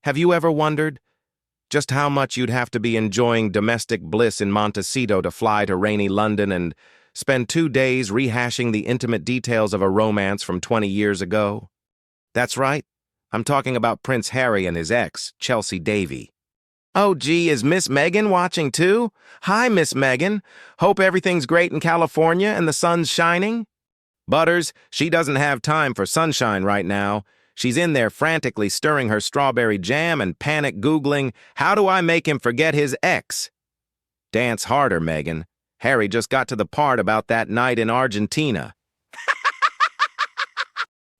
Have you ever wondered just how much you'd have to be enjoying domestic bliss in Montecito to fly to rainy London and spend 2 days rehashing the intimate details of a romance from 20 years ago? That's right. I'm talking about Prince Harry and his ex, Chelsy Davy. Oh, gee, is Miss Meghan watching too? Hi, Miss Meghan. Hope everything's great in California and the sun's shining. Butters, she doesn't have time for sunshine right now. She's in there frantically stirring her strawberry jam and panic Googling, how do I make him forget his ex? Dance harder, Meghan. Harry just got to the part about that night in Argentina.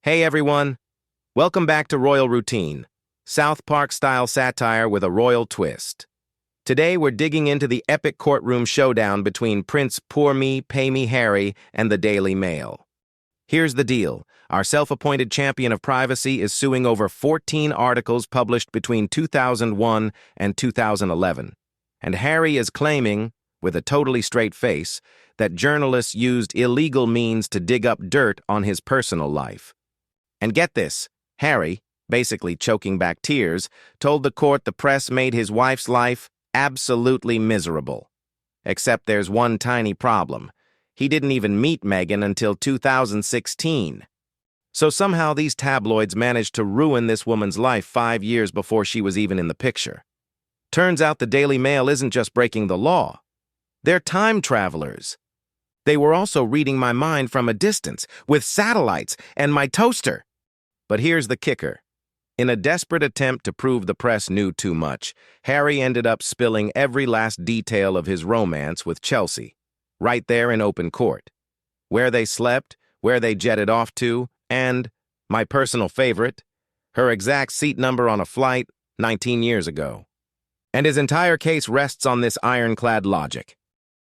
Hey, everyone. Welcome back to Royal Routine, South Park-style satire with a royal twist. Today, we're digging into the epic courtroom showdown between Prince Poor Me, Pay Me Harry and the Daily Mail. Here's the deal. Our self-appointed champion of privacy is suing over 14 articles published between 2001 and 2011. And Harry is claiming, with a totally straight face, that journalists used illegal means to dig up dirt on his personal life. And get this, Harry, basically choking back tears, told the court the press made his wife's life absolutely miserable. Except there's one tiny problem. He didn't even meet Meghan until 2016. So somehow these tabloids managed to ruin this woman's life 5 years before she was even in the picture. Turns out the Daily Mail isn't just breaking the law. They're time travelers. They were also reading my mind from a distance, with satellites and my toaster. But here's the kicker. In a desperate attempt to prove the press knew too much, Harry ended up spilling every last detail of his romance with Chelsy, right there in open court. Where they slept, where they jetted off to, and, my personal favorite, her exact seat number on a flight 19 years ago. And his entire case rests on this ironclad logic.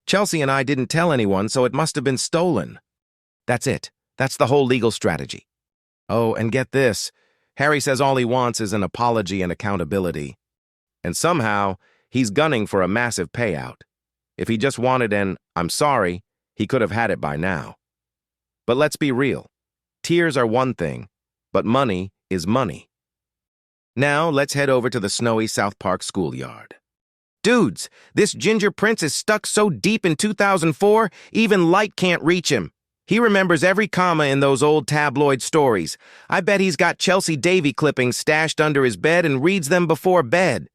Chelsy and I didn't tell anyone, so it must have been stolen. That's it. That's the whole legal strategy. Oh, and get this. Harry says all he wants is an apology and accountability. And somehow, he's gunning for a massive payout. If he just wanted an "I'm sorry," he could have had it by now. But let's be real. Tears are one thing, but money is money. Now, let's head over to the snowy South Park schoolyard. Dudes, this ginger prince is stuck so deep in 2004, even light can't reach him. He remembers every comma in those old tabloid stories. I bet he's got Chelsy Davy clippings stashed under his bed and reads them before bed.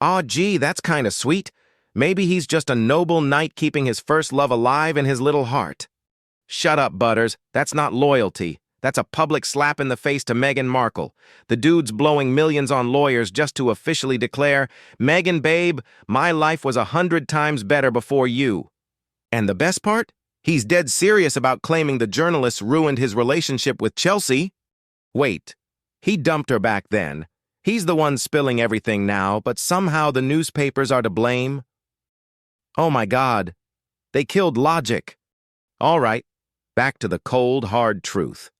Aw, gee, that's kind of sweet. Maybe he's just a noble knight keeping his first love alive in his little heart. Shut up, Butters. That's not loyalty. That's a public slap in the face to Meghan Markle. The dude's blowing millions on lawyers just to officially declare, Meghan, babe, my life was 100 times better before you. And the best part? He's dead serious about claiming the journalists ruined his relationship with Chelsy. Wait, he dumped her back then. He's the one spilling everything now, but somehow the newspapers are to blame? Oh my God, they killed logic. All right, back to the cold, hard truth.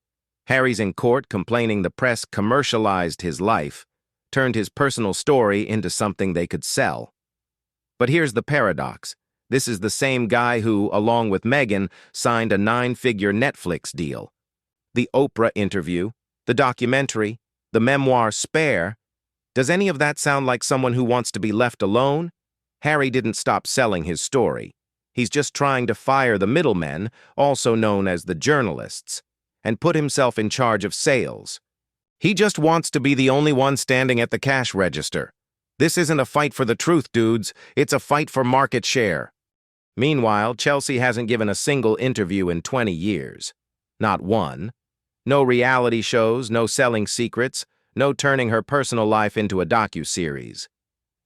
Harry's in court complaining the press commercialized his life, turned his personal story into something they could sell. But here's the paradox. This is the same guy who, along with Meghan, signed a 9-figure Netflix deal. The Oprah interview, the documentary, the memoir Spare. Does any of that sound like someone who wants to be left alone? Harry didn't stop selling his story. He's just trying to fire the middlemen, also known as the journalists, and put himself in charge of sales. He just wants to be the only one standing at the cash register. This isn't a fight for the truth, dudes. It's a fight for market share. Meanwhile, Chelsy hasn't given a single interview in 20 years. Not one. No reality shows, no selling secrets, no turning her personal life into a docuseries.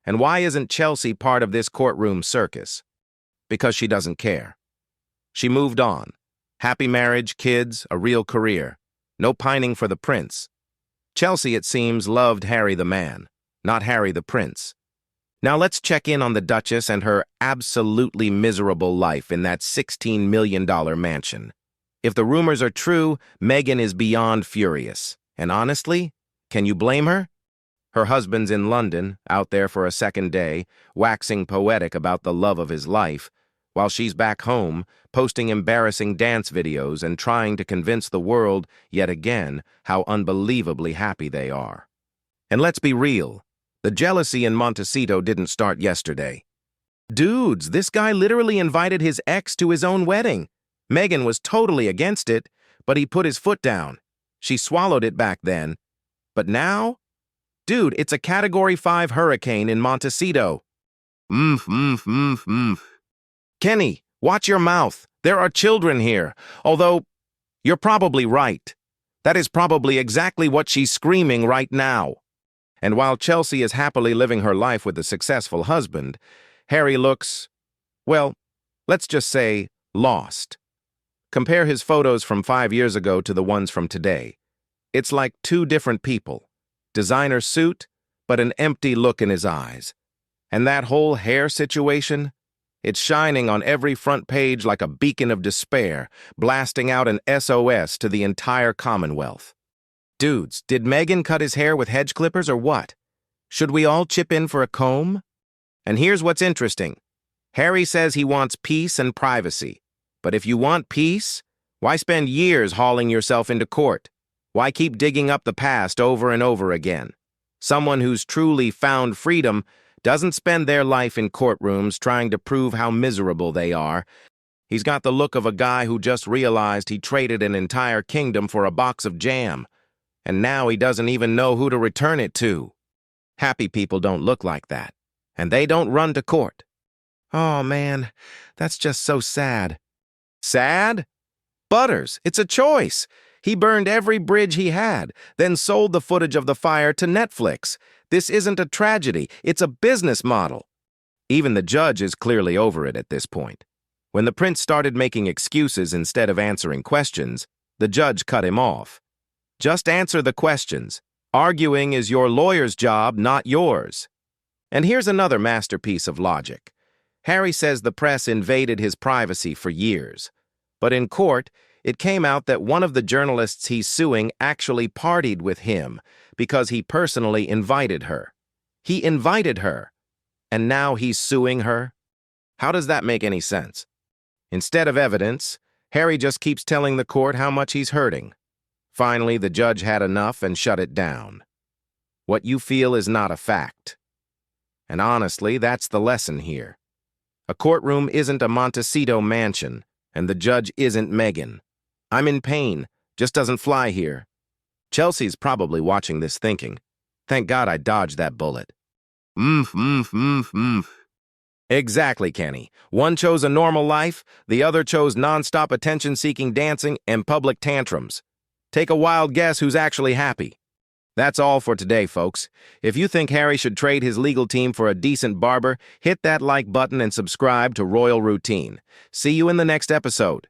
And why isn't Chelsy part of this courtroom circus? Because she doesn't care. She moved on. Happy marriage, kids, a real career. No pining for the prince. Chelsy, it seems, loved Harry the man, not Harry the prince. Now let's check in on the Duchess and her absolutely miserable life in that $16 million mansion. If the rumors are true, Meghan is beyond furious. And honestly, can you blame her? Her husband's in London, out there for a second day, waxing poetic about the love of his life, while she's back home, posting embarrassing dance videos and trying to convince the world, yet again, how unbelievably happy they are. And let's be real, The jealousy in Montecito didn't start yesterday. Dudes, this guy literally invited his ex to his own wedding. Meghan was totally against it, but he put his foot down. She swallowed it back then. But now? Dude, it's a Category 5 hurricane in Montecito. Kenny, watch your mouth. There are children here. Although, you're probably right. That is probably exactly what she's screaming right now. And while Chelsy is happily living her life with a successful husband, Harry looks, well, let's just say, lost. Compare his photos from 5 years ago to the ones from today. It's like two different people. Designer suit, but an empty look in his eyes. And that whole hair situation? It's shining on every front page like a beacon of despair, blasting out an SOS to the entire Commonwealth. Dudes, did Meghan cut his hair with hedge clippers or what? Should we all chip in for a comb? And here's what's interesting. Harry says he wants peace and privacy. But if you want peace, why spend years hauling yourself into court? Why keep digging up the past over and over again? Someone who's truly found freedom doesn't spend their life in courtrooms trying to prove how miserable they are. He's got the look of a guy who just realized he traded an entire kingdom for a box of jam, and now he doesn't even know who to return it to. Happy people don't look like that, and they don't run to court. Oh man, that's just so sad. Sad? Butters, it's a choice. He burned every bridge he had, then sold the footage of the fire to Netflix. This isn't a tragedy, it's a business model. Even the judge is clearly over it at this point. When the prince started making excuses instead of answering questions, the judge cut him off. Just answer the questions. Arguing is your lawyer's job, not yours. And here's another masterpiece of logic. Harry says the press invaded his privacy for years. But in court, it came out that one of the journalists he's suing actually partied with him because he personally invited her. He invited her, and now he's suing her? How does that make any sense? Instead of evidence, Harry just keeps telling the court how much he's hurting. Finally, the judge had enough and shut it down. What you feel is not a fact. And honestly, that's the lesson here. A courtroom isn't a Montecito mansion, and the judge isn't Meghan. I'm in pain, just doesn't fly here. Chelsy's probably watching this thinking, thank God I dodged that bullet. Exactly, Kenny. One chose a normal life, the other chose non-stop attention-seeking dancing and public tantrums. Take a wild guess who's actually happy. That's all for today, folks. If you think Harry should trade his legal team for a decent barber, hit that like button and subscribe to Royal Routine. See you in the next episode.